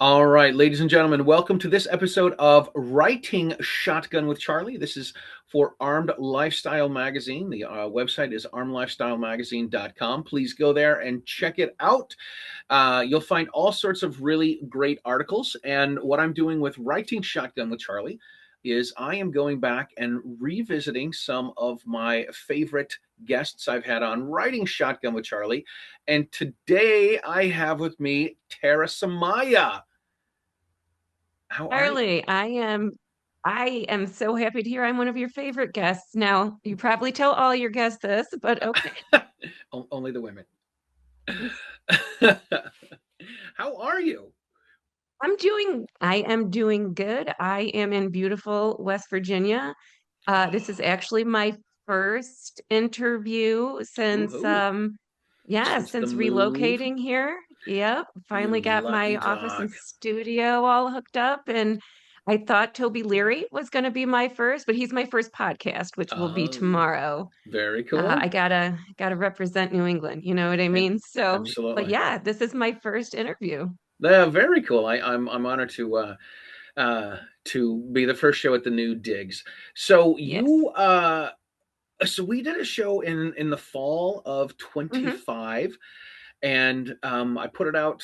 All right, ladies and gentlemen, welcome to this episode of Writing Shotgun with Charlie. This is for Armed Lifestyle Magazine. The website is armedlifestylemagazine.com. Please go there and check it out. You'll find all sorts of really great articles. And what I'm doing with Writing Shotgun with Charlie is I am going back and revisiting some of my favorite guests I've had on Writing Shotgun with Charlie. And today I have with me Terra Semaia. How are you? Charlie, I am so happy to hear I'm one of your favorite guests. Now, you probably tell all your guests this, but okay. Only the women. How are you? I am doing good. I am in beautiful West Virginia. This is actually my first interview since Woohoo. yeah, Since the since move, relocating here. Yep, you finally got my lucky office and dog. studio all hooked up, and I thought Toby Leary was going to be my first, but he's my first podcast, which will be Oh, tomorrow. very I cool. gotta represent New England, you know what I And mean? So, but absolutely. yeah, this is my first interview. Very cool. I'm honored to be the first show at the new digs. So Yes. so we did a show in the fall of Hmm. 25, and I put it out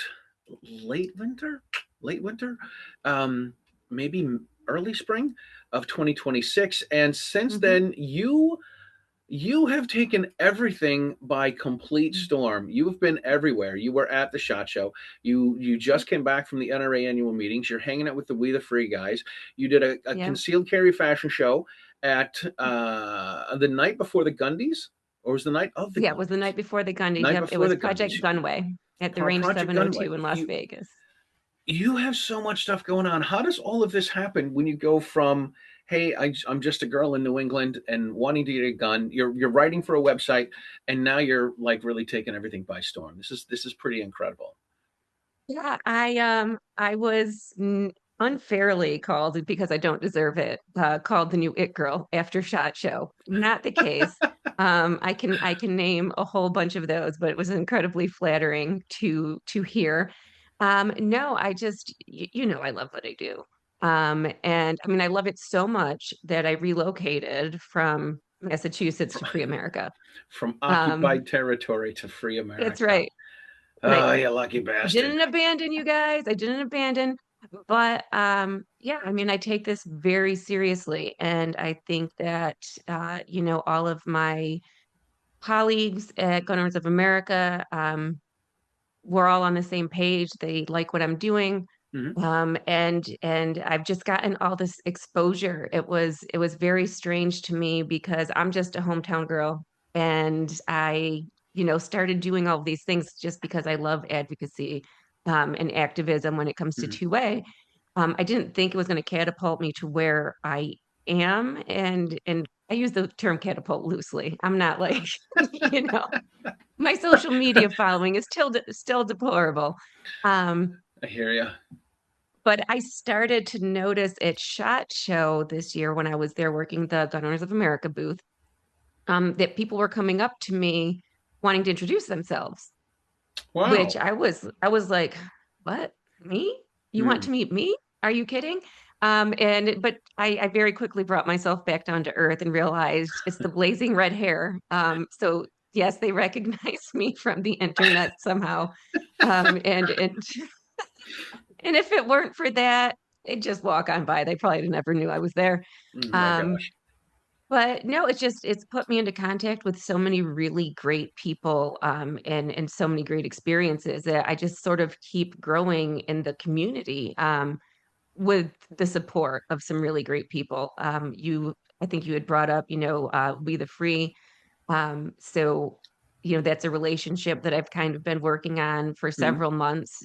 late winter, late winter, um, maybe early spring of 2026. And since Hmm. then, you have taken everything by complete storm. You've been everywhere. You were at the SHOT Show. You just came back from the NRA annual meetings. You're hanging out with the We the Free guys. You did a Yeah. concealed carry fashion show at the night before the Gundies, or was the night of the Yeah, it was the Gundies? night before the Gundies. Night Yep, it before was the Gundies. Project Gunway at the Range Project Gunway. 702 in Las Vegas. You have so much stuff going on. How does all of this happen when you go from, hey, I'm just a girl in New England and wanting to get a gun? You're writing for a website, and now you're like really taking everything by storm. This is pretty incredible. Yeah, I was unfairly called because I don't deserve it, called the new It Girl after SHOT Show. Not the case. I can name a whole bunch of those, but it was incredibly flattering to hear. No, I just you know I love what I do. And I mean I love it so much that I relocated from Massachusetts to free America. From Um, occupied territory to free that's America. right. And Oh, you lucky bastard. didn't abandon you guys. I didn't abandon. But yeah, I mean, I take this very seriously. And I think that, all of my colleagues at Gunners of America, we're all on the same page. They like what I'm doing. Hmm. And I've just gotten all this exposure. It was very strange to me because I'm just a hometown girl, and I started doing all of these things just because I love advocacy and activism when it comes to Hmm. two-way. I didn't think it was going to catapult me to where I am, and I use the term catapult loosely. I'm not like you know my social media following is still deplorable. Um, I hear you. but I started to notice at SHOT Show this year when I was there working the Gun Owners of America booth, that people were coming up to me wanting to introduce themselves, which Wow. I was like, "What? Me? You want Hmm. to meet me? Are you kidding?" But I very quickly brought myself back down to earth and realized it's the blazing red hair. So yes, they recognize me from the internet somehow. And and if it weren't for that, they'd just walk on by. They probably never knew I was there. Oh my Um, gosh. but no, it's put me into contact with so many really great people, and so many great experiences that I just sort of keep growing in the community, with the support of some really great people. I think you had brought up, We the Free. So, that's a relationship that I've kind of been working on for Hmm. several months.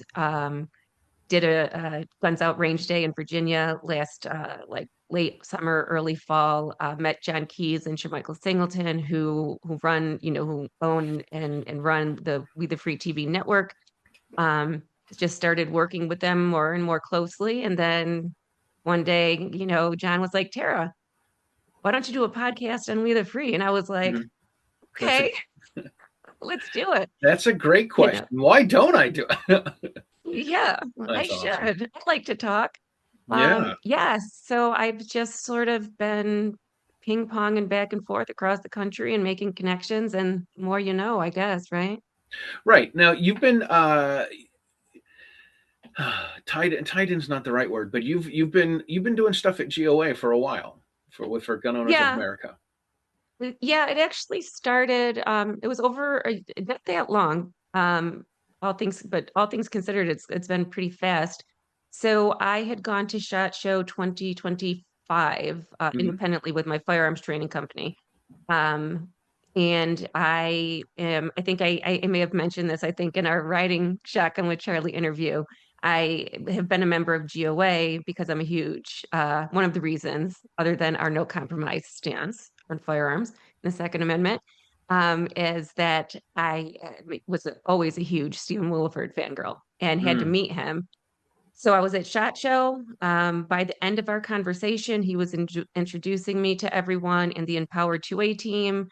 Did a Guns Out Range Day in Virginia last like late summer, early fall. Met John Keyes and Michael Singleton, who run, who own and run the We the Free TV network. Um, just started working with them more and more closely, and then one day, John was like, "Tara, why don't you do a podcast on We the Free?" And I was like, Hmm. That's a "Okay, let's do it." that's a great You know, question. Why don't I do it? Yeah, well, I That's should. awesome. I'd like to talk. Yeah. Yes, so I've just sort of been ping ponging back and forth across the country and making connections, and more you know, I guess, right? Right. Now you've been tied in's not the right word, but you've been doing stuff at GOA for a while for Gun Owners of Yeah, America. yeah, it actually started, it was over not that long. All things considered, it's been pretty fast. So I had gone to SHOT Show 2025 Hmm. independently with my firearms training company. Um, and I think I may have mentioned this, I think in our Riding Shotgun with Charlie interview. I have been a member of GOA because I'm a huge, one of the reasons, other than our no compromise stance on firearms and the Second Amendment, is that I was always a huge Stephen Williford fangirl and had to Mm. meet him. So I was at SHOT Show. By the end of our conversation, he was introducing me to everyone in the Empowered 2A team.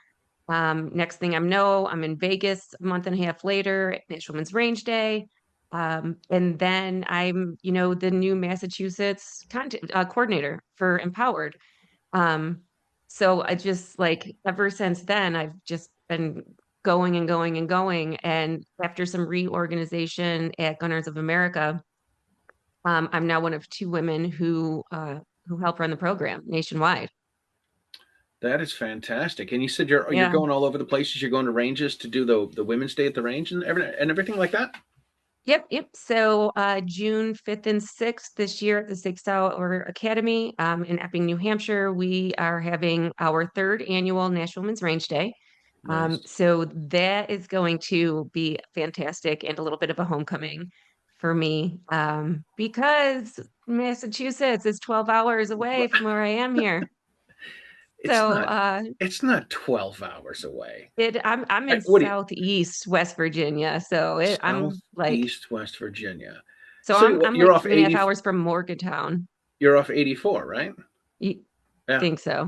Next thing I know, I'm in Vegas a month and a half later at National Women's Range Day. And then I'm, the new Massachusetts content coordinator for Empowered. Um, so I just like ever since then, I've just been going and going and going. And after some reorganization at Gunners of America, I'm now one of two women who help run the program nationwide. That is fantastic. And you said you're Yeah. going all over the places. You're going to ranges to do the Women's Day at the range and everything like that. Yep, yep. So June 5th and 6th this year at the 6 Hour Academy in Epping, New Hampshire, we are having our third annual National Women's Range Day. Nice. So that is going to be fantastic and a little bit of a homecoming for me because Massachusetts is 12 hours away from where I am here. It's So not. It's not 12 hours away. I'm in What do you? Southeast West Virginia, so I'm like Southeast West Virginia. so So I'm you're like off 3.5 80. hours from Morgantown. You're off 84, right? You Yeah, think so?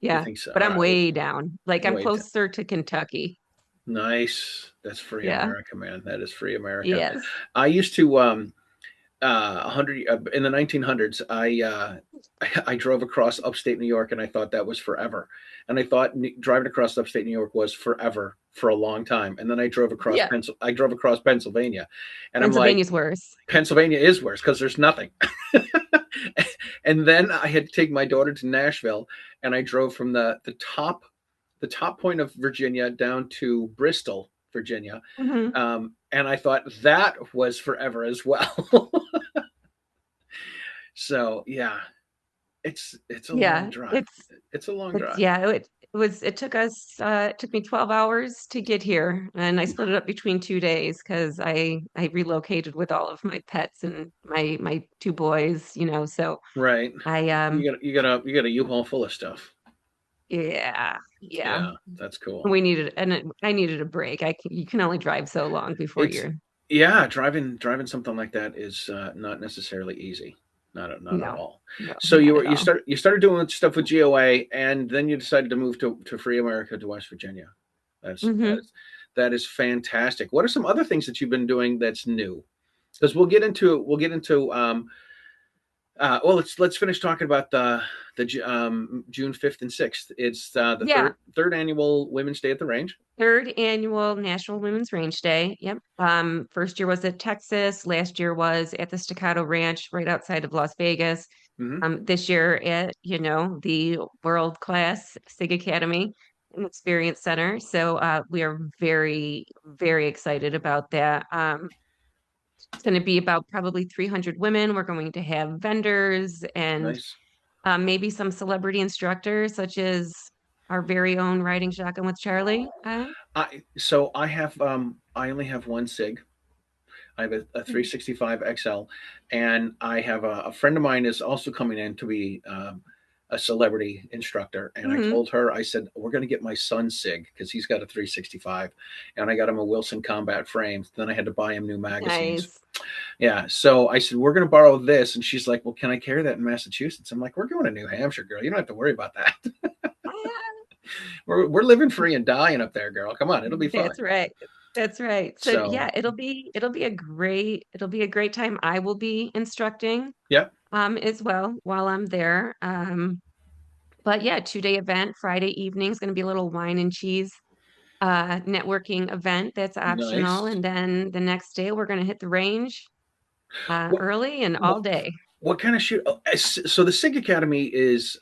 you Yeah, think so? but All I'm right. Well, way down. Like I'm wait. closer to Kentucky. Nice. That's free Yeah. America, man. That is free America. Yes. I used to 100 in the 1900s. I drove across upstate New York, and I thought that was forever. And I thought driving across upstate New York was forever for a long time. And then Yeah. I drove across Pennsylvania, and I'm like, Pennsylvania's worse. Pennsylvania is worse because there's nothing. And then I had to take my daughter to Nashville, and I drove from the top point of Virginia down to Bristol, Virginia. Hmm. And I thought that was forever as well. So yeah, it's a long Yeah. drive. It's a long It's drive. yeah, it took me 12 hours to get here and I split it up between 2 days because I relocated with all of my pets and my two boys, so Right. I You got a U-Haul full of stuff. yeah, yeah. Yeah, that's cool. I needed a break. You can only drive so long before It's you're yeah, driving something like that is not necessarily easy. Not at no, all. no, So not at all. you started doing stuff with GOA, and then you decided to move to Free America to West Virginia. That's that Hmm. is that is fantastic. What are some other things that you've been doing that's new? Because we'll get into well, let's finish talking about the June 5th and 6th. It's the Yeah, third annual Women's Day at the Range. third annual National Women's Range Day. Yep. First year was at Texas. Last year was at the Staccato Ranch right outside of Las Vegas. Hmm. This year at, the world class SIG Academy and Experience Center. So we are very, very excited about that. It's going to be about probably 300 women. We're going to have vendors and Nice. maybe some celebrity instructors, such as our very own Riding Shotgun with Charlie. I only have one SIG. I have a 365 XL, and I have a friend of mine is also coming in to be a celebrity instructor. And I Hmm. told her, I said, we're going to get my son SIG because he's got a 365, and I got him a Wilson Combat frame. Then I had to buy him new magazines. Nice. Yeah, so I said, we're going to borrow this, and she's like, well, can I carry that in Massachusetts? I'm like, we're going to New Hampshire, girl. You don't have to worry about that. We're living free and dying up there, girl. Come on, it'll be fine. That's right. That's right. So So yeah, it'll be a great time. I will be instructing yeah, as well while I'm there. But yeah, 2-day event. Friday evening is going to be a little wine and cheese networking event that's optional, nice. and then the next day we're going to hit the range What early and what all day. what kind of shoot? So the SIG Academy is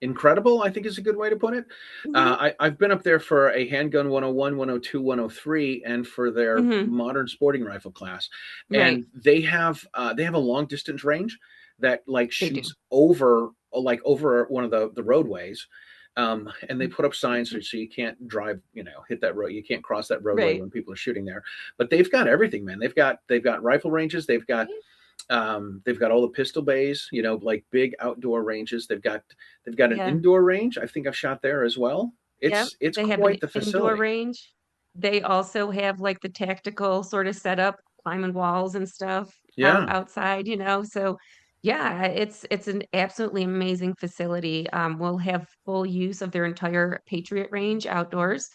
incredible, I think is a good way to put it. Hmm. I've been up there for a handgun 101, 102, 103, and for their Hmm. modern sporting rifle class. Right, And they have a long distance range that like they do. shoots over like over one of the roadways. And they put up signs so you can't drive, hit that road. You can't cross that roadway Right. when people are shooting there. But they've got everything, man. They've got rifle ranges. They've got all the pistol bays, like big outdoor ranges. They've got an Yeah. indoor range. I think I've shot there as well. Yep, It's they have an quite the indoor facility. range. They also have like the tactical sort of setup, climbing walls and stuff Yeah, outside, So yeah, it's an absolutely amazing facility. We'll have full use of their entire Patriot range outdoors.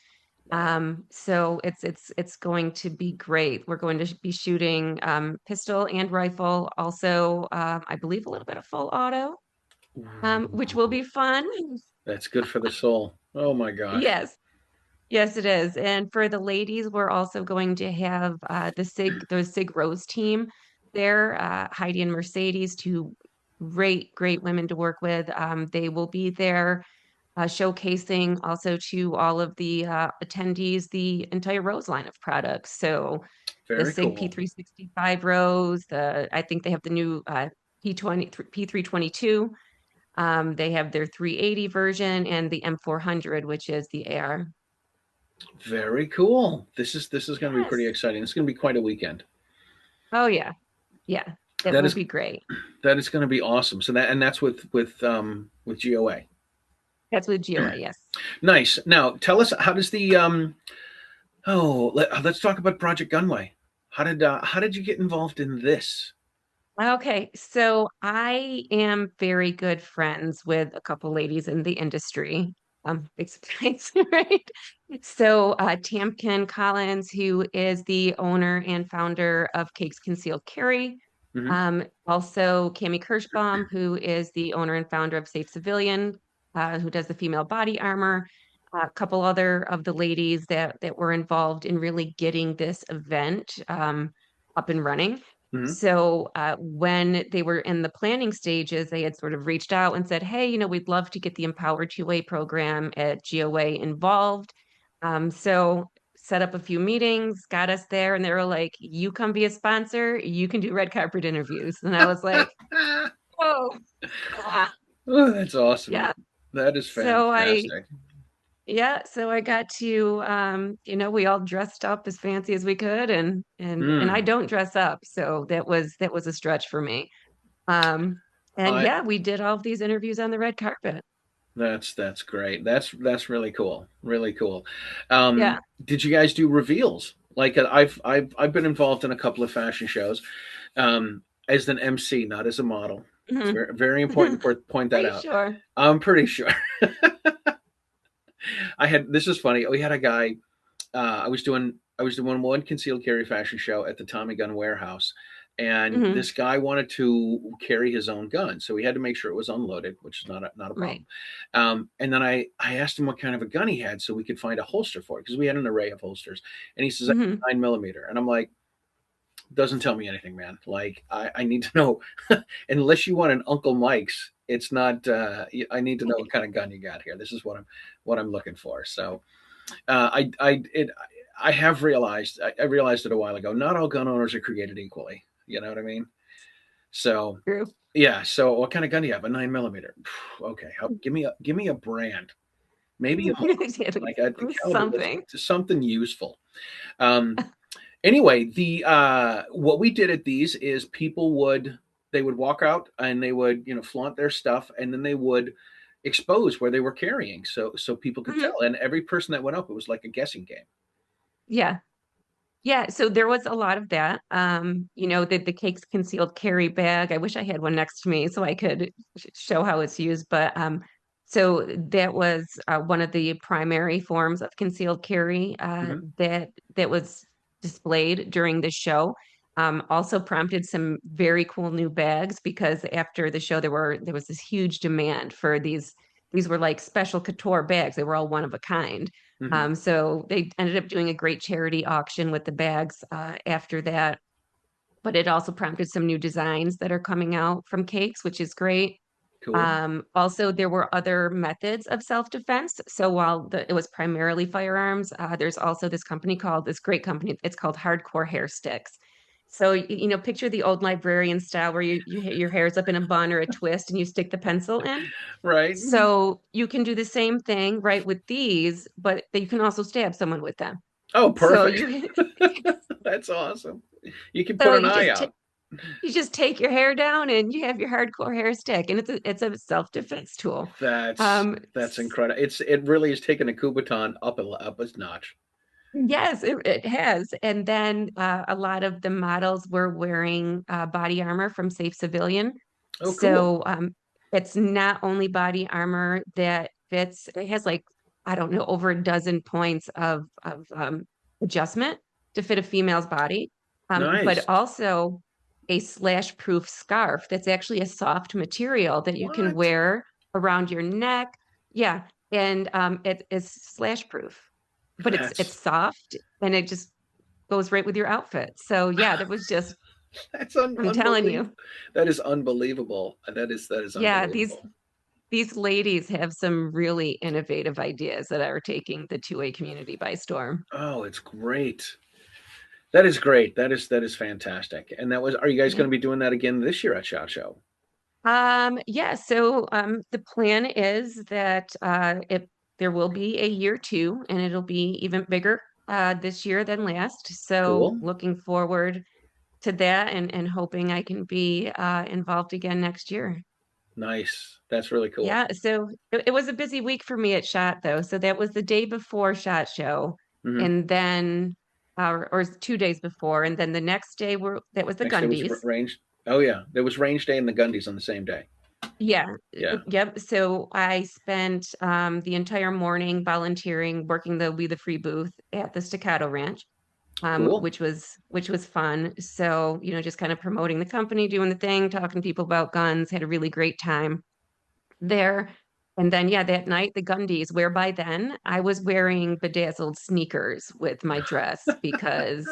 wow. So it's going to be great. We're going to be shooting pistol and rifle, also I believe a little bit of full auto, which will Ooh, be fun. that's good for the soul. Oh my gosh. Yes. Yes, it is. And for the ladies, we're also going to have the Sig Rose team there, Heidi and Mercedes, two great women to work with. They will be there showcasing also to all of the attendees the entire Rose line of products. So the Very Sig cool. P365 Rose, I think they have the new P20 P322. They have their 380 version and the M400, which is the AR. Very cool. This is going to be pretty Yes. exciting. It's going to be quite a weekend. Oh yeah. Yeah. It That will is be great. that is going to be awesome. So that's with GOA. That's with GOA, yes. Nice. Now, tell us how does the let's talk about Project Gunway. How did you get involved in this? Okay, so I am very good friends with a couple ladies in the industry. Big surprise, right? So Tamkin Collins, who is the owner and founder of Cakes Concealed Carry. Hmm. Also Cami Kirschbaum, who is the owner and founder of Safe Civilian, who does the female body armor. A couple other of the ladies that were involved in really getting this event up and running. Hmm. So when they were in the planning stages, they had sort of reached out and said, "Hey, we'd love to get the Empowered 2A program at GOA involved." So set up a few meetings, got us there, and they were like, "You come be a sponsor, you can do red carpet interviews." And I was like, "Oh, ah, Oh, that's awesome. yeah." That is So I fantastic. Yeah, so I got to we all dressed up as fancy as we could, and I Mm. don't dress up, so that was a stretch for me. Um, and I yeah, we did all of these interviews on the red carpet. That's great. That's really cool. Really cool. Yeah. Did you guys do reveals? Like I've been involved in a couple of fashion shows, as an MC, not as a model. It's Mhm. very important to point Are that you out. sure? I'm pretty sure. This is funny. We had a guy. I was doing one concealed carry fashion show at the Tommy Gun Warehouse, and Hmm. this guy wanted to carry his own gun, so we had to make sure it was unloaded, which is not a Right. problem. And then I asked him what kind of a gun he had, so we could find a holster for it because we had an array of holsters, and he says Hmm. 9 millimeter, and I'm like, doesn't tell me anything, man. Like I need to know, unless you want an Uncle Mike's. It's not. I need to know what kind of gun you got here. This is what I'm looking for. So I have realized I realized it a while ago. Not all gun owners are created equally. You know what I mean? So True. yeah. So what kind of gun do you have? A 9 millimeter. Okay. Give me a brand. Maybe a model. Like the caliber. Something. Something useful. Um, anyway, the what we did at these is they would walk out and they would flaunt their stuff, and then they would expose where they were carrying so people could Hmm. tell, and every person that went up, it was like a guessing game. Yeah. Yeah, so there was a lot of that. The cakes concealed carry bag. I wish I had one next to me so I could show how it's used. But So that was one of the primary forms of concealed carry Hmm. that was displayed during the show. Also prompted some very cool new bags because after the show there was this huge demand for these. These were like special couture bags. They were all one of a kind. Hmm. So they ended up doing a great charity auction with the bags after that. But it also prompted some new designs that are coming out from cakes, which is great. Cool. Also, there were other methods of self-defense. So while it was primarily firearms, there's also this great company. It's called Hardcore Hair Sticks. So, picture the old librarian style where your hair's up in a bun or a twist and you stick the pencil in. Right. So you can do the same thing, right, with these, but you can also stab someone with them. Oh, So perfect. you, That's awesome. You can put so an eye out. you just take your hair down and you have your hardcore hair stick, and it's a self-defense tool. That's Um, that's incredible. It really is taking a Kubaton up a notch. yes, it has. And then a lot of the models were wearing body armor from Safe Civilian. Oh, cool. So it's not only body armor that fits, it has like, I don't know, over a dozen points of adjustment to fit a female's body, but Nice. also a slash-proof scarf that's actually a soft material that you can What? wear around your neck. Yeah, and it is slash-proof, but it's That's soft and it just goes right with your outfit. So yeah, that was just, that's I'm telling unbelievable. you, That is unbelievable. That is yeah, unbelievable. these ladies have some really innovative ideas that are taking the 2A community by storm. Oh, it's great. That is great. That is fantastic. And that was. Are you guys Yeah. going to be doing that again this year at Shot Show? Yeah, so the plan is that if there will be a year two and it'll be even bigger this year than last. So Cool. looking forward to that and hoping I can be involved again next year. Nice. That's really cool. Yeah, so it was a busy week for me at SHOT though. So that was the day before SHOT Show, Hmm. and then or 2 days before, and then the next day that was the Next day was Gundies. range. Oh yeah, there was range day and the Gundies on the same day. Yeah, Yeah. yep. So I spent the entire morning volunteering, working the We the Free booth at the Staccato Ranch, Cool. which was fun. So just kind of promoting the company, doing the thing, talking to people about guns. Had a really great time there. And then, yeah, that night, the Gundies, where by then I was wearing bedazzled sneakers with my dress because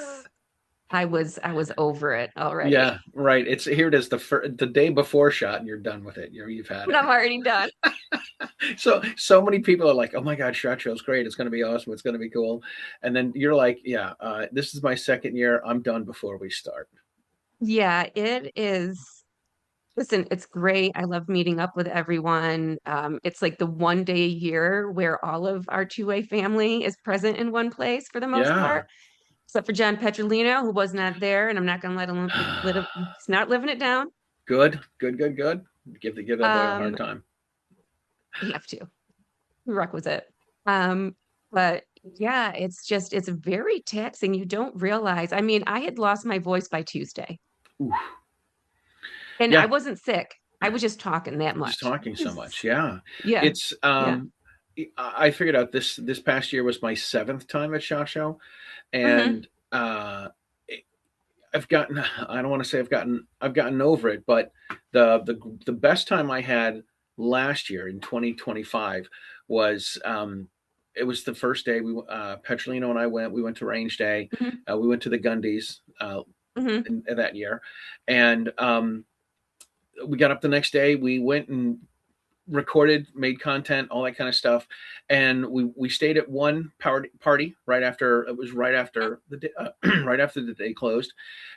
I was over it Yeah, already. right. It's here. It is the day before shot, and you're done with it. You've had And I'm already done. it. So many people are like, "Oh my God, shot show's great. It's going to be awesome. It's going to be cool," and then you're like, "Yeah, this is my second year. I'm done before we start." Yeah, it is. Listen, it's great. I love meeting up with everyone. It's like the one day a year where all of our 2A family is present in one place for the most Yeah. part, except for John Petrolino, who was not there, and I'm not going to he's not living it down. Good. Good. Good. Good. Give that boy a hard Um, time. you have to. Requisite. Um, but yeah, it's very taxing. You don't realize. I mean, I had lost my voice by Tuesday, Oof. and I Yeah, wasn't sick. I was just talking that just much. talking so much. Yeah, Yeah, it's. yeah. I figured out this past year was my seventh time at Shot Show, Hmm. and I've gotten I don't want to say I've gotten over it, but the best time I had last year in 2025 was it was the first day Petrolino and I went to range day. Hmm. We went to the Gundies Hmm. in that year, and we got up the next day. We went and recorded, made content, all that kind of stuff, and we stayed at one party right after it was right after the day, right after the day closed,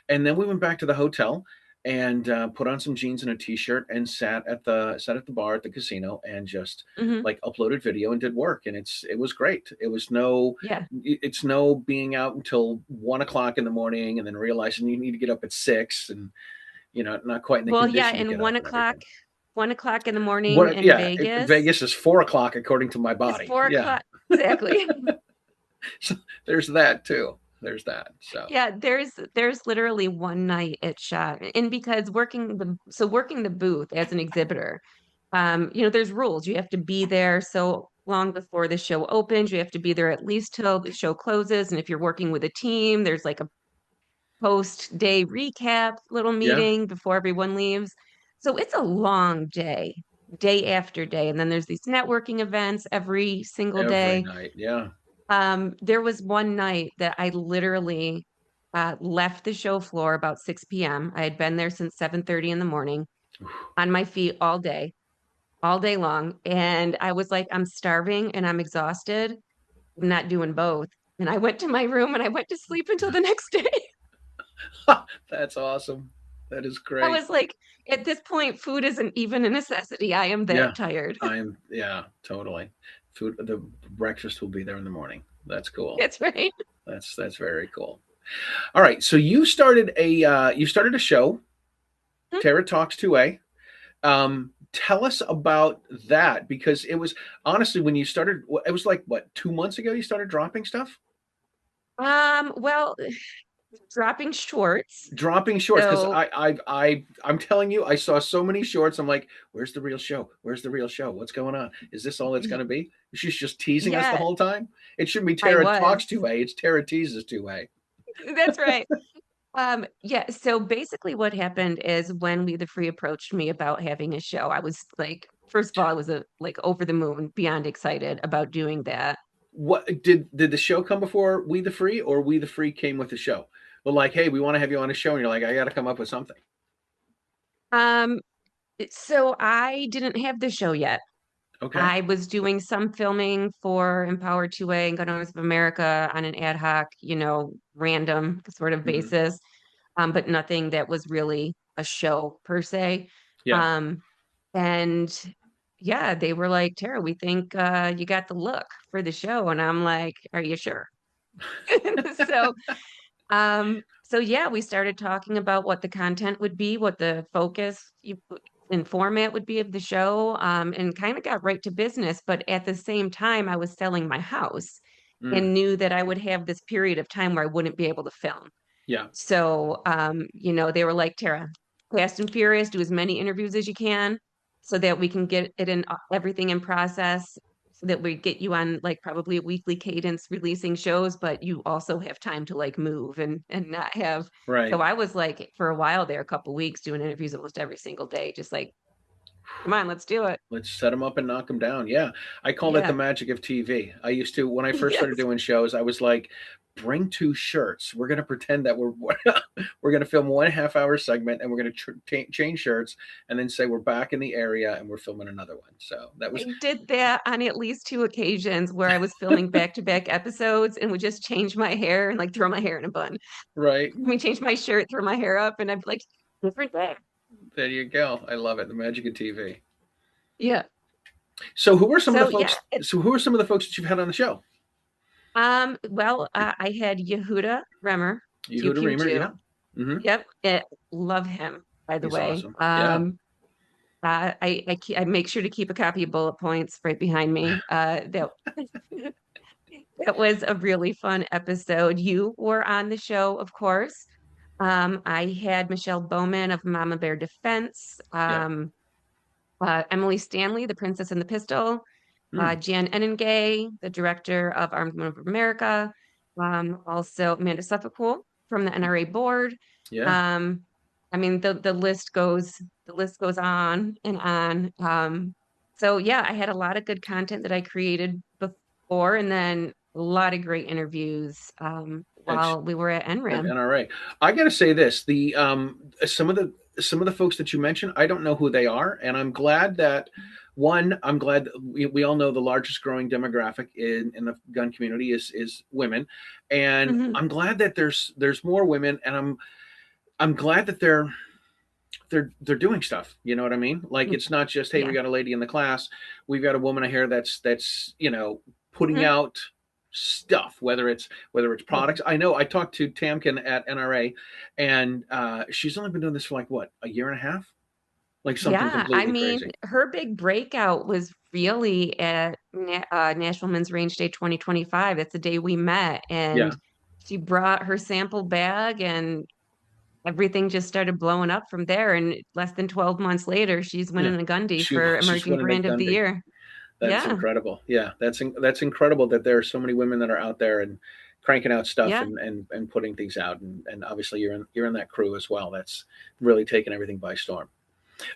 and then we went back to the hotel and put on some jeans and a t-shirt and sat at the bar at the casino and just Hmm. like uploaded video and did work, and it was great. Yeah. It's no being out until 1 o'clock in the morning and then realizing you need to get up at 6 and not quite in the Well, yeah, condition to and get one up and o'clock, everything. 1 o'clock in the morning What? in Yeah, Vegas Vegas is 4 o'clock according to my is body. four Yeah, o'clock. Exactly. so there's that too. There's that. So Yeah, there's literally one night at SHOT, and because working the booth as an exhibitor, there's rules. You have to be there so long before the show opens. You have to be there at least till the show closes. And if you're working with a team, there's like a post day recap little Yeah. meeting before everyone leaves. So it's a long day, day after day. And then there's these networking events every single Every day. night. Yeah. There was one night that I literally left the show floor about 6 p.m. I had been there since 7:30 in the morning on my feet all day long. And I was like, I'm starving and I'm exhausted. I'm not doing both. And I went to my room and I went to sleep until the next day. That's awesome. That is I great. was like, at this point, food isn't even a necessity. I am Yeah. that tired. Yeah, totally. Food, the breakfast will be there in the morning. That's cool. That's right. That's very cool. All right. So you started a show, Terra Talks 2A. Tell us about that, because it was honestly when you started, it was like what, 2 months ago you started dropping stuff? Well, dropping shorts. Dropping shorts, because So I'm telling you, I saw so many shorts. I'm like, where's the real show? Where's the real show? What's going on? Is this all it's going to be? She's just teasing us the yeah, whole time. It shouldn't be I Tara talks was. 2A. It's Tara teases 2A. That's right. Yeah, so basically what happened is when We the Free approached me about having a show, I was like, first of all, I was like over the moon, beyond excited about doing that. What did the show come before We the Free, or We the Free came with the show? Well, like, hey, we want to have you on a show, and you're like, I got to come up with something. Um, so I didn't have the show yet. Okay. I was doing some filming for Empower 2A and Gun Owners of America on an ad hoc, random sort of Hmm. basis, but nothing that was really a show per se. Yeah. Um, and yeah, they were like, Tara, we think you got the look for the show. And I'm like, are you sure? So so yeah, we started talking about what the content would be, what the focus and format would be of the show, and kind of got right to business. But at the same time, I was selling my house Mm, and knew that I would have this period of time where I wouldn't be able to film. yeah. So, they were like, Tara, Fast and Furious, do as many interviews as you can so that we can get it in everything in process so that we get you on like probably a weekly cadence releasing shows, but you also have time to like move and not have. So Right. I was like for a while there, a couple weeks doing interviews almost every single day, just like, come on, let's do it. Let's set them up and knock them down. Yeah. I call that the Yeah. magic of TV. I used to, when I first started Yes. doing shows, I was like, bring two shirts. We're going to pretend that we're going to film 1.5 hour segment, and we're going to change shirts, and then say we're back in the area and we're filming another one. So that was I did that on at least two occasions where I was filming back-to-back episodes and would just change my hair and like throw my hair in a bun. right. I mean, change my shirt, throw my hair up, and I'd be like, different day. There you go. I love it. The magic of TV. Yeah. So who are some of the So yeah. folks? So who are some of the folks that you've had on the show? Well, I had Yehuda Remmer, Pew Yehuda Pew Reamer. Yeah. too. Hmm. Yep. Love him, by the He's way. awesome. Yeah. I make sure to keep a copy of bullet points right behind me. That that was a really fun episode. You were on the show, of course. I had Michelle Bowman of Mama Bear Defense, Yeah. Emily Stanley, The Princess and the Pistol, Hmm. Jan Enengay, the director of Armed Men of America, also Amanda Suffolk from the NRA board. Yeah. Um, I mean, the list goes on and on. So yeah, I had a lot of good content that I created before, and then a lot of great interviews It's while we were at at NRAM. NRA. I got to say this: the some of the folks that you mentioned, I don't know who they are, and I'm glad that I'm glad that we all know the largest growing demographic in the gun community is women, and Mhm. I'm glad that there's more women, and I'm glad that they're doing stuff. You know what I mean? Like, it's not just, hey, we Yeah. got a lady in the class, we've got a woman here that's putting Mhm. out stuff, whether it's Yeah. products. I know I talked to Tamkin at NRA, and she's only been doing this for like what, a year and a half, like something Yeah, I completely mean, crazy. her big breakout was really at National Men's Range Day 2025. That's the day we met, Yeah. and she brought her sample bag, and everything just started blowing up from there. And less than 12 months later, she's Yeah. winning a Gundy She for she's Emerging winning a Brand of the Gundy. Year. That's Yeah. incredible. Yeah, that's incredible that there are so many women that are out there and cranking out stuff Yeah. and putting things out, and obviously you're in that crew as well. That's really taken everything by storm.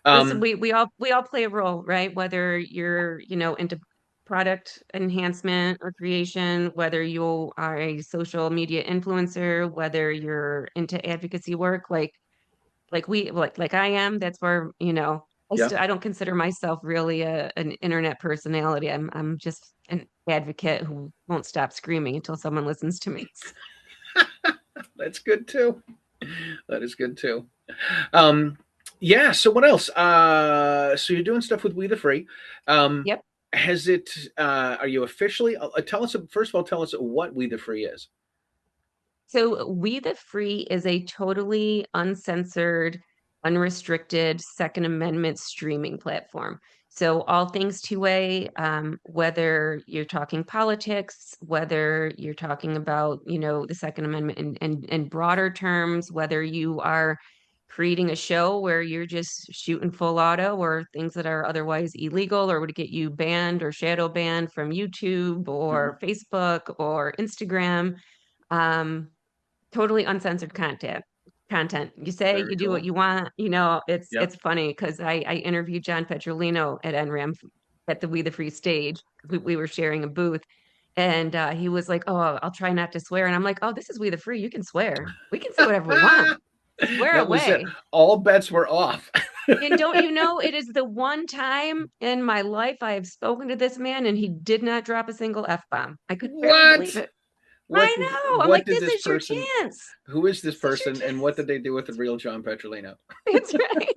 Listen, Um, we all play a role, right? Whether you're, into product enhancement or creation, whether you are a social media influencer, whether you're into advocacy work, like I am, that's where, yeah, I don't consider myself really an internet personality. I'm just an advocate who won't stop screaming until someone listens to me. that's good too. That is good too. Um, yeah. So what else? So you're doing stuff with We the Free. Um, Yep. has it? Are you officially? Tell us first of all. Tell us what We the Free is. So We the Free is a totally uncensored, unrestricted Second Amendment streaming platform. So all things two-way, whether you're talking politics, whether you're talking about, the Second Amendment in broader terms, whether you are creating a show where you're just shooting full auto or things that are otherwise illegal or would get you banned or shadow banned from YouTube Hmm. or Facebook or Instagram. Um, Totally uncensored content. You say Very you do what cool. you want. It's Yeah. it's funny because I interviewed John Petrolino at NRAM at the We the Free stage. We were sharing a booth, and he was like, "Oh, I'll try not to swear." And I'm like, "Oh, this is We the Free. You can swear. We can say whatever we want. Swear That was it. away." All bets were off. And don't you know, it is the one time in my life I have spoken to this man and he did not drop a single F-bomb. I could barely believe What? it. I know. I'm What like, did this this is your person? chance. Who is this This is your person, and what chance. did they do with the real John Petrolino? That's right.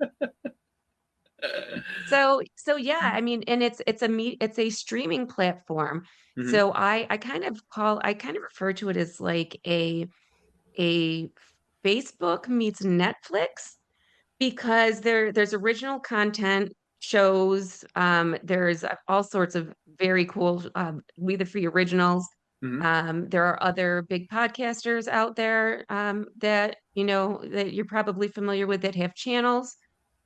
So yeah, I mean, and it's a streaming platform. Hmm. So I kind of refer to it as like a Facebook meets Netflix because there's original content shows, there's all sorts of very cool We the Free originals. Hmm. There are other big podcasters out there, that that you're probably familiar with that have channels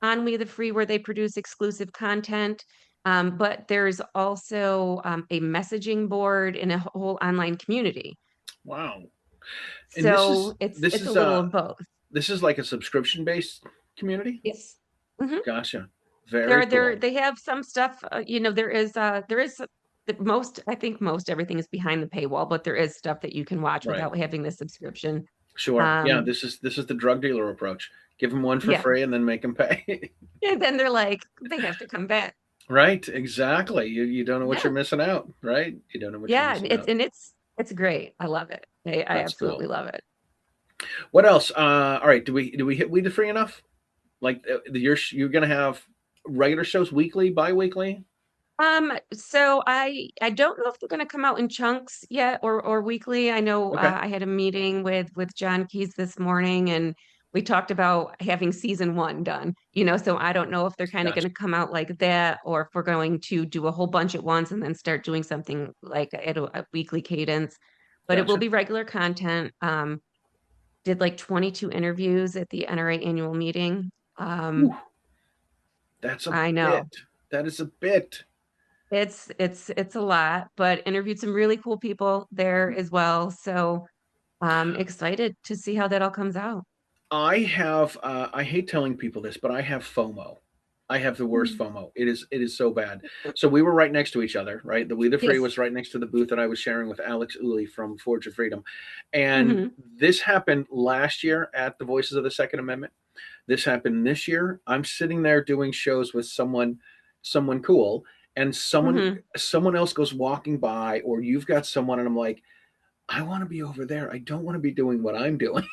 on We the Free where they produce exclusive content. But there's also a messaging board and a whole online community. Wow. And So it's a little of both. this is like a subscription based community. Yes. Mhm. Gotcha. Very cool. They have some stuff, there is I think most everything is behind the paywall, but there is stuff that you can watch Right. without having the subscription. Sure. Yeah. Um, This is the drug dealer approach. Give them one for yeah. free and then make them pay. And then they're like, they have to come back. Right. Exactly. You don't know what Yeah. you're missing out. Right. You don't know what you're Yeah. missing out. It's great. I love it. I That's absolutely cool. love it. What else? All right. Do we hit We the Free enough? Like you're gonna have regular shows weekly, bi-weekly? So I don't know if they're going to come out in chunks yet or weekly. I know, Okay. I had a meeting with John Keys this morning, and we talked about having season one done. So I don't know if they're kind of going Gotcha. to come out like that, or if we're going to do a whole bunch at once and then start doing something like at a weekly cadence. But it will Gotcha. be regular content. Did like 22 interviews at the NRA annual meeting. Whew, that's a I know. bit. That is a bit. It's a lot, but interviewed some really cool people there as well. So excited to see how that all comes out. I hate telling people this, but I have FOMO. I have the worst Mm. FOMO. It is so bad. So we were right next to each other, right? The We the Free Yes. was right next to the booth that I was sharing with Alex Uli from Forge of Freedom. And Hmm. this happened last year at the Voices of the Second Amendment. This happened this year. I'm sitting there doing shows with someone cool, and Hmm. someone else goes walking by, or you've got someone, and I'm like, I want to be over there. I don't want to be doing what I'm doing.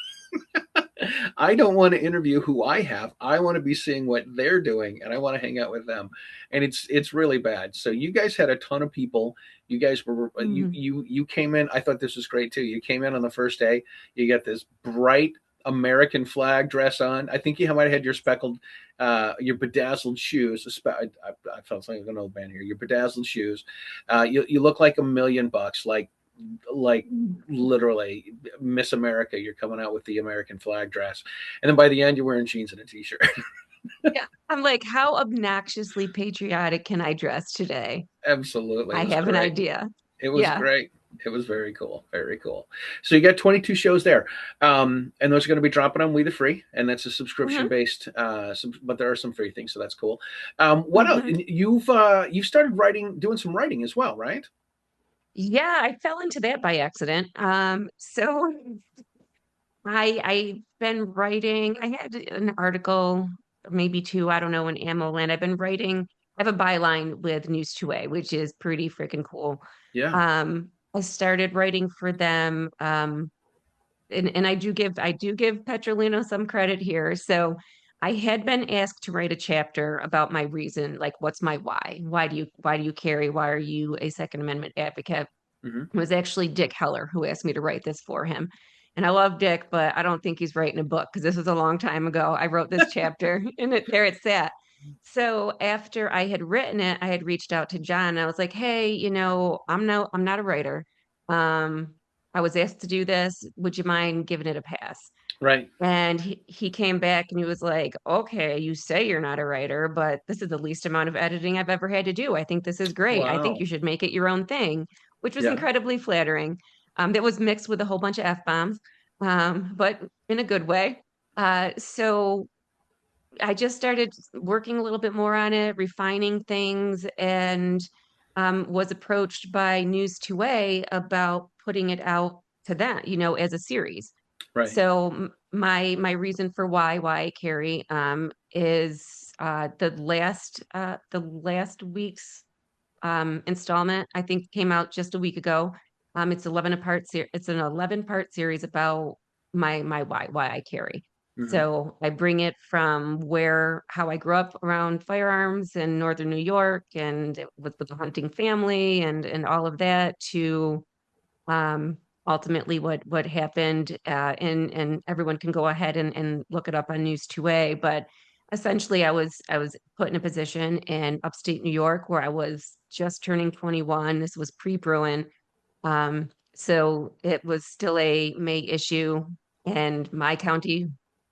I don't want to interview who I have. I want to be seeing what they're doing, and I want to hang out with them. And it's really bad. So you guys had a ton of people. You guys were Hmm. you came in. I thought this was great too. You came in on the first day. You got this bright American flag dress on. I think you might have had your speckled, your bedazzled shoes. I felt like an old man here. Your bedazzled shoes. You look like $1,000,000. like literally Miss America. You're coming out with the American flag dress, and then by the end, you're wearing jeans and a t-shirt. Yeah. I'm like, how obnoxiously patriotic can I dress today? Absolutely, it I was have an great. idea. It was Yeah. great. It was very cool. Very cool. So you got 22 shows there. And those are going to be dropping on We the Free. And that's a subscription Hmm. based, but there are some free things. So that's cool. What else? Hmm. You've started writing, doing some writing as well, right? Yeah, I fell into that by accident. So I've been writing. I had an article, maybe two, I don't know, in Ammo Land. I've been writing. I have a byline with News 2A, which is pretty freaking cool. Yeah. I started writing for them. And I do give Petrolino some credit here. So I had been asked to write a chapter about my reason, like what's my why? Why do you carry? Why are you a Second Amendment advocate? Hmm. It was actually Dick Heller who asked me to write this for him. And I love Dick, but I don't think he's writing a book because this was a long time ago. I wrote this chapter and there it's at. So after I had written it, I had reached out to John. I was like, "Hey, I'm not a writer. Um, I was asked to do this. Would you mind giving it a pass?" Right. And he came back and he was like, "Okay, you say you're not a writer, but this is the least amount of editing I've ever had to do. I think this is great. I think Wow. you should make it your own thing," which was Yeah. incredibly flattering. That was mixed with a whole bunch of F-bombs, but in a good way. So I just started working a little bit more on it, refining things, and was approached by News 2A about putting it out to them, as a series. Right. So my reason for why I carry is the last week's installment I think came out just a week ago. It's an 11-part series about my why I carry. Hmm. So I bring it from where how I grew up around firearms in northern New York and with the hunting family and all of that to um, ultimately what happened. And everyone can go ahead and look it up on News 2A. But essentially, I was put in a position in upstate New York where I was just turning 21. This was pre-Bruin. So it was still a May issue, and my county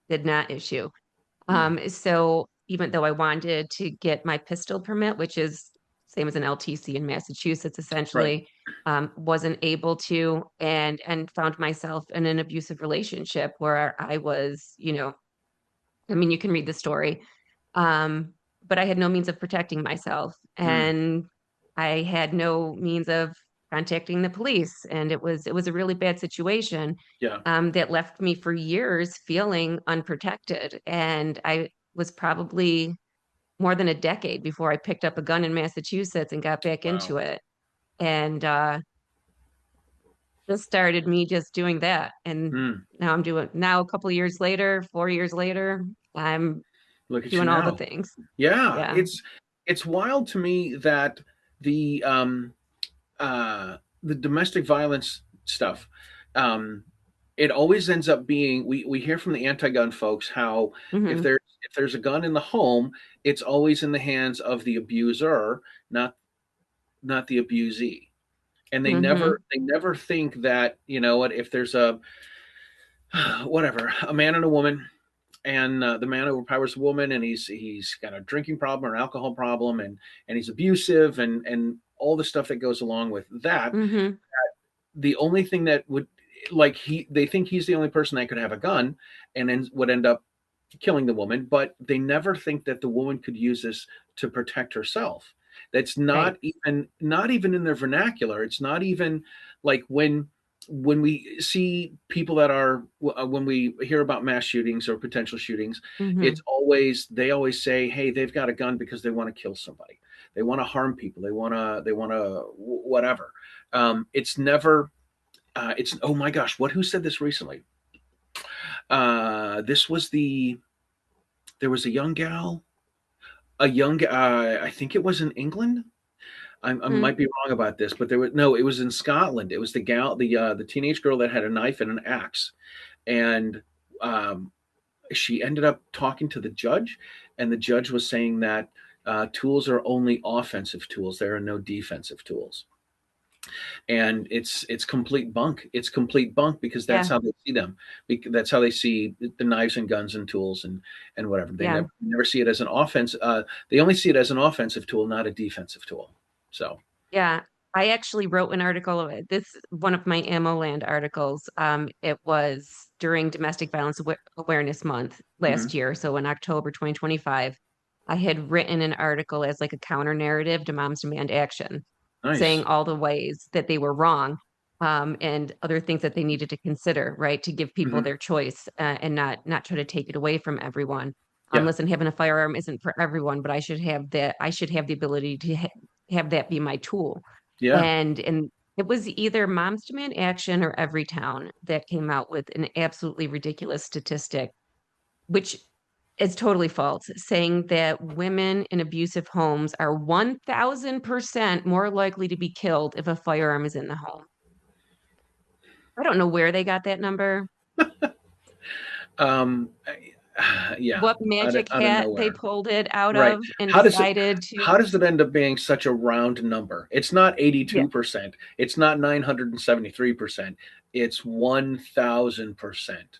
did not issue. Hmm. So even though I wanted to get my pistol permit, which is same as an LTC in Massachusetts, Right. essentially, wasn't able to, and found myself in an abusive relationship where I was, I mean, you can read the story, um, but I had no means of protecting myself, Mm. and I had no means of contacting the police, and it was a really bad situation Yeah. that left me for years feeling unprotected, and I was probably more than a decade before I picked up a gun in Massachusetts and got back Wow. into it, and this started me just doing that, and Mm. now a couple years later, 4 years later, I'm Look at you doing all the now. things. Yeah. Yeah. It's wild to me that the um, the domestic violence stuff, um, it always ends up being we hear from the anti-gun folks how Hmm. if there's a gun in the home, it's always in the hands of the abuser, not the abusee. And Hmm. they never think that, you know what, if there's a whatever, a man and a woman, and the man overpowers the woman, and he's got a drinking problem or an alcohol problem, and he's abusive, and all the stuff that goes along with that. Hmm. The only thing that would, like, they think he's the only person that could have a gun, and then would end up killing the woman, but they never think that the woman could use this to protect herself. That's Right. not even in their vernacular. It's not even like when we see people that are when we hear about mass shootings or potential shootings, Hmm. it's always they always say, hey, they've got a gun because they want to kill somebody, they want to harm people, they want to whatever. It's never it's, oh my gosh, what, who said this recently? This was there was a young gal, I think it was in England. I might Hmm. be wrong about this, but there was no. It was in Scotland. It was the gal, the teenage girl that had a knife and an axe, and um, she ended up talking to the judge, and the judge was saying that tools are only offensive tools. There are no defensive tools. and it's complete bunk. It's complete bunk because that's Yeah, how they see them. That's how they see the knives and guns and tools and whatever. They yeah. never see it as an offense. They only see it as an offensive tool, not a defensive tool. So, Yeah, I actually wrote an article. This one of my Ammo Land articles. It was during Domestic Violence Awareness Month mhm. last year, so in October 2025. I had written an article as like a counter narrative to Moms Demand Action, saying Nice. all the ways that they were wrong, and other things that they needed to consider, right, to give people Hmm. their choice, and not try to take it away from everyone. Yeah, Listen, having a firearm isn't for everyone, but I should have that. I should have the ability to have that be my tool. yeah. And it was either Moms Demand Action or Everytown that came out with an absolutely ridiculous statistic, which is totally false, saying that women in abusive homes are 1000% more likely to be killed if a firearm is in the home. I don't know where they got that number, Um, yeah, what magic out of hat they nowhere. pulled it out Right. of, and How does it? decided How to. does it end up being such a round number? It's not Yeah. 82%. It's not 973%. It's 1000%.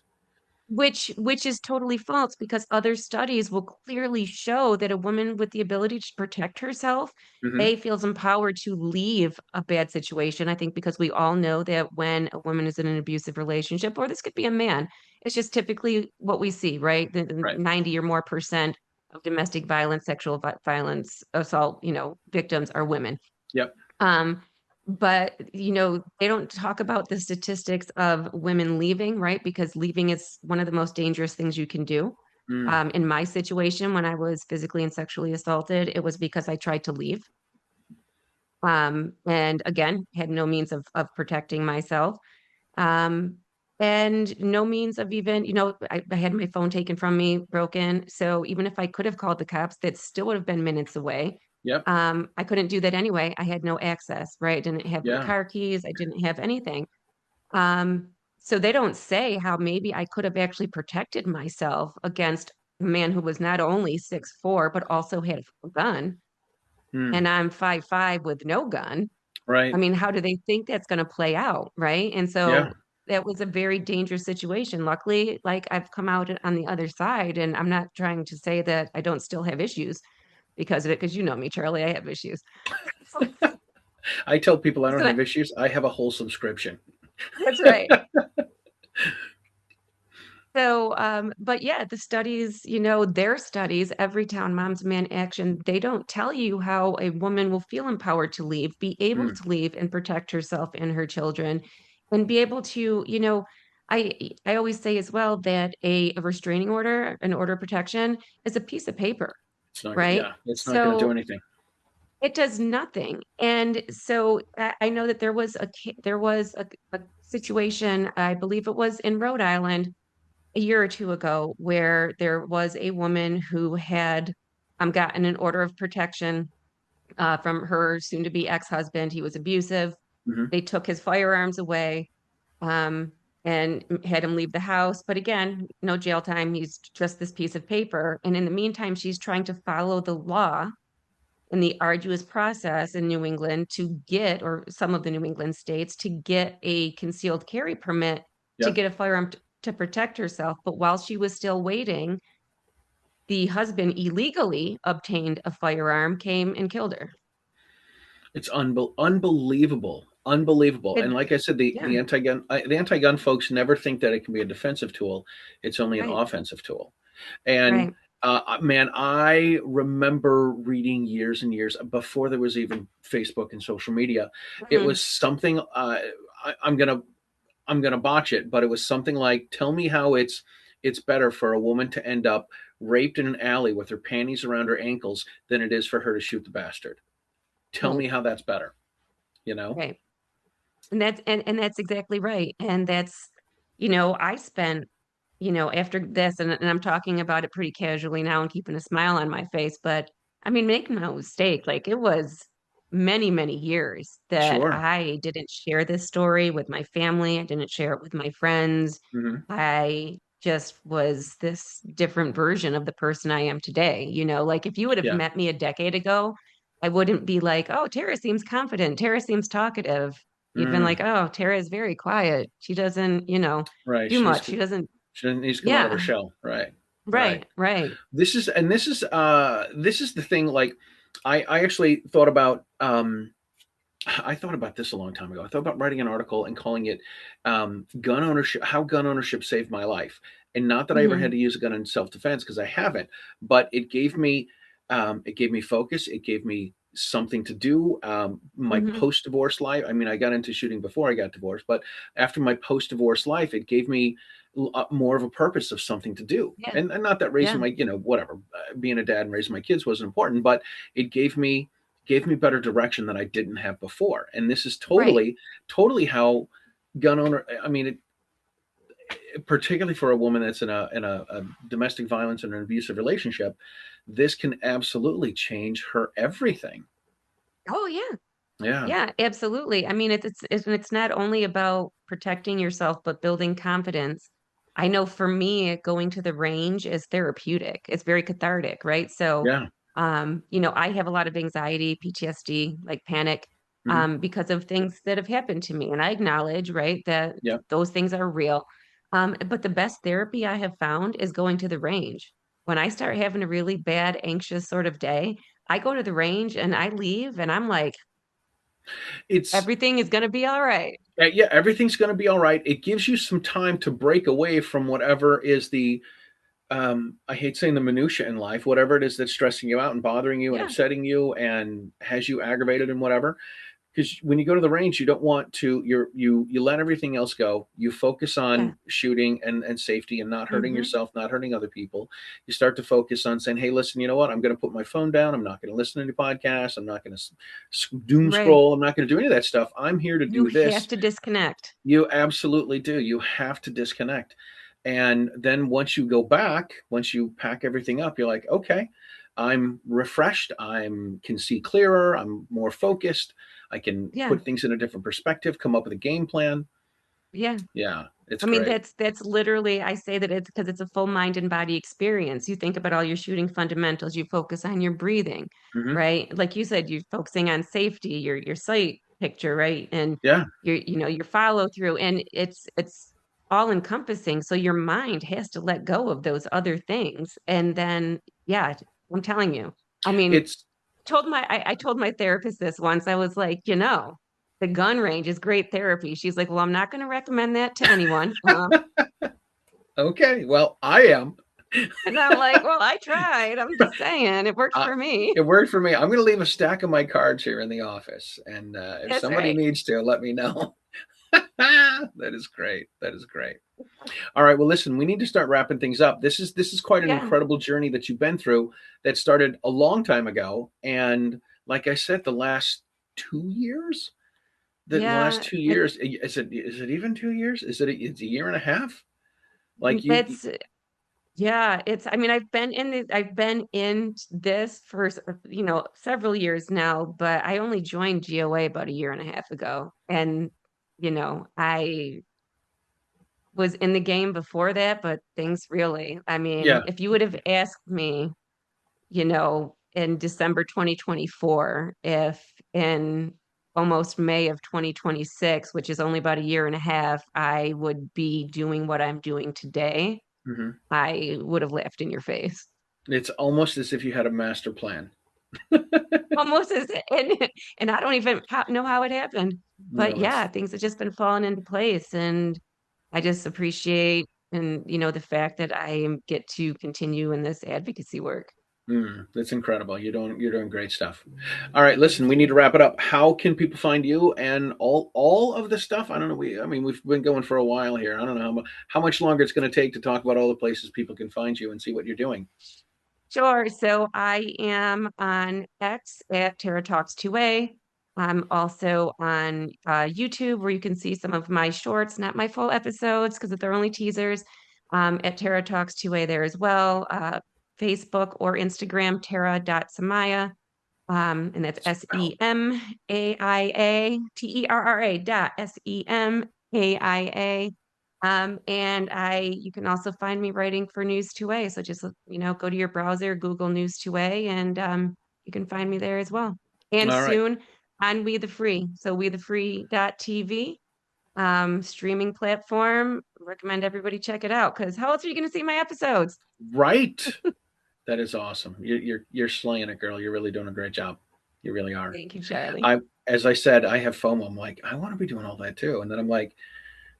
Which is totally false, because other studies will clearly show that a woman with the ability to protect herself, Hmm. A, feels empowered to leave a bad situation. I think because we all know that when a woman is in an abusive relationship, or this could be a man, it's just typically what we see, right? The Right. 90 or more percent of domestic violence, sexual violence, assault, victims are women. Yep. Um, but they don't talk about the statistics of women leaving, right? Because leaving is one of the most dangerous things you can do. Mm. In my situation, when I was physically and sexually assaulted, it was because I tried to leave. And again, had no means of protecting myself. Um, and no means of even, I had my phone taken from me, broken. So even if I could have called the cops, that still would have been minutes away. Yep. I couldn't do that anyway. I had no access, right? I didn't have my Yeah. car keys. I didn't have anything. So they don't say how maybe I could have actually protected myself against a man who was not only 6'4", but also had a gun. Mm. And I'm 5'5" with no gun. I Right. mean, how do they think that's going to play out, right? And Yeah. so that was a very dangerous situation. Luckily, like, I've come out on the other side, and I'm not trying to say that I don't still have issues because of it, because you know me, Charlie, I have issues. I tell people I don't So have issues. I have a whole subscription. that's right. So, but yeah, the studies, their studies, Everytown Moms Man Action, they don't tell you how a woman will feel empowered to leave, be able Mm. to leave and protect herself and her children, and be able to, I always say as well that a restraining order, an order of protection, is a piece of paper, It's not. right? Yeah. It's not going to do So anything. it does nothing. And so I know that there was a situation, I believe it was in Rhode Island a year or two ago, where there was a woman who had gotten an order of protection from her soon to be ex-husband. He was abusive. Hmm. They took his firearms away, um, and had him leave the house. But again, no jail time. He's just this piece of paper. And in the meantime, she's trying to follow the law in the arduous process in New England to get, or some of the New England states, to get a concealed carry permit to Yeah. get a firearm to protect herself. But while she was still waiting, the husband illegally obtained a firearm, came and killed her. It's unbelievable. Unbelievable. And It, like I said, yeah, the anti-gun folks never think that it can be a defensive tool. It's only an right, offensive tool. And right. man, I remember reading years and years before there was even Facebook and social media. It Mhm. was something. I'm gonna botch it, but it was something like, "Tell me how it's better for a woman to end up raped in an alley with her panties around her ankles than it is for her to shoot the bastard. Tell Right, me how that's better." You know? right. And that's exactly right. And that's, I spent, after this, and I'm talking about it pretty casually now and keeping a smile on my face, but I mean, make no mistake, like, it was many, many years that Sure. I didn't share this story with my family. I didn't share it with my friends. Hmm. I just was this different version of the person I am today. Like, if you would have Yeah. met me a decade ago, I wouldn't be like, oh, Tara seems confident. Tara seems talkative. You'd been like, Mm, oh, Tara is very quiet. She doesn't, right. do much. She doesn't, She needs to come out of her yeah, shell. Right. Right. right, right. This is the thing. Like, I actually thought about I thought about this a long time ago. I thought about writing an article and calling it "Gun Ownership: How Gun Ownership Saved My Life." And not that I ever had Hmm. to use a gun in self-defense, because I haven't, but it gave me focus. It gave me something to do. My Hmm. post-divorce life. I mean, I got into shooting before I got divorced, but after my post-divorce life, it gave me more of a purpose of something to do. Yeah, And not that raising yeah, my, whatever, being a dad and raising my kids wasn't important, but it gave me better direction that I didn't have before. And this is right. totally how gun owner. I mean, particularly for a woman that's in a domestic violence and an abusive relationship, this can absolutely change her everything. Oh, yeah. Yeah, Yeah, absolutely. I mean, it's not only about protecting yourself, but building confidence. I know for me, going to the range is therapeutic. It's very cathartic, right? So, yeah, I have a lot of anxiety, PTSD, like panic, hmm, because of things that have happened to me. And I acknowledge, right, that yeah. those things are real. But the best therapy I have found is going to the range. When I start having a really bad, anxious sort of day, I go to the range and I leave and I'm like, It's everything is going to be all right. yeah, everything's going to be all right. It gives you some time to break away from whatever is the I hate saying the minutia in life, whatever it is that's stressing you out and bothering you and Yeah, upsetting you and has you aggravated and whatever. Because when you go to the range, you don't want to. You let everything else go. You focus yeah. on shooting and safety and not hurting Hmm. yourself, not hurting other people. You start to focus on saying, "Hey, listen, you know what? I'm going to put my phone down. I'm not going to listen to any podcasts. I'm not going to doom Right. scroll. I'm not going to do any of that stuff. I'm here to You do have this." to disconnect. You absolutely do. You have to disconnect. And then once you go back, once you pack everything up, you're like, okay, I'm refreshed. I can see clearer. I'm more focused. I can Yeah. put things in a different perspective, come up with a game plan. Yeah. Yeah, it's I mean, great. that's literally, I say that it's because it's a full mind and body experience. You think about all your shooting fundamentals, you focus on your breathing, Hmm. right? Like you said, you're focusing on safety, your sight picture, right? And Yeah, your follow through. And it's all encompassing. So your mind has to let go of those other things. And then, yeah, I'm telling you. I mean, it's I told my therapist this once. I was like, the gun range is great therapy. She's like, well, I'm not going to recommend that to anyone. okay. Well, I am. And I'm like, well, I tried. I'm just saying it worked uh, for me. it worked for me. I'm going to leave a stack of my cards here in the office, and if That's somebody right. needs to, let me know. That is great. That is great. All right. Well, listen, we need to start wrapping things up. This is quite an Yeah. incredible journey that you've been through that started a long time ago. And like I said, the last Yeah. 2 years, is it even 2 years? It's a year and a half? Like That's yeah, I mean, I've been in this for, several years now, but I only joined GOA about a year and a half ago. And, I was in the game before that, but things really, I mean, yeah. if you would have asked me, in December 2024, if in almost May of 2026, which is only about a year and a half, I would be doing what I'm doing today, Hmm. I would have laughed in your face. It's almost as if you had a master plan. Almost as and I don't even know how it happened. But No, yeah, it's things have just been falling into place, and I just appreciate and the fact that I get to continue in this advocacy work. that's incredible. You're doing great stuff. All right, listen, we need to wrap it up. How can people find you and all of the stuff? I don't know. We've been going for a while here. I don't know how much longer it's going to take to talk about all the places people can find you and see what you're doing. Sure. So I am on X at Terra Talks 2A. I'm also on YouTube where you can see some of my shorts, not my full episodes because they're only teasers. At Terra Talks 2A there as well. Facebook or Instagram, Terra.Semaia. And that's SEMAIA TERRA SEMAIA. And you can also find me writing for News 2A. So just, go to your browser, Google News 2A, and you can find me there as well. and All right. soon on We the Free. So WeTheFree.tv, streaming platform. Recommend everybody check it out because how else are you going to see my episodes? Right. That is awesome. You're slaying it, girl. You're really doing a great job. You really are. Thank you, Charlie. I, as I said, I have FOMO. I'm like, I want to be doing all that too. And then I'm like,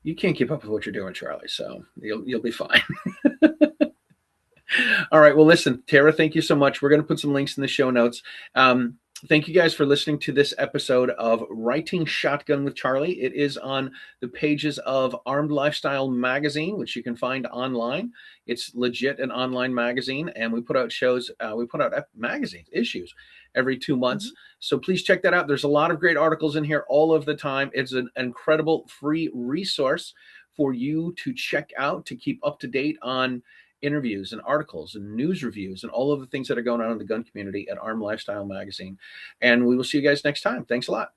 you can't keep up with what you're doing, Charlie. So you'll be fine. All right. Well, listen, Tara, thank you so much. We're going to put some links in the show notes. Thank you guys for listening to this episode of Writing Shotgun with Charlie. It is on the pages of Armed Lifestyle Magazine, which you can find online. It's legit an online magazine, and we put out shows, we put out magazines, issues every 2 months. Mhm. So please check that out. There's a lot of great articles in here all of the time. It's an incredible free resource for you to check out to keep up to date on interviews and articles and news reviews and all of the things that are going on in the gun community at Arm Lifestyle Magazine. And we will see you guys next time. Thanks a lot.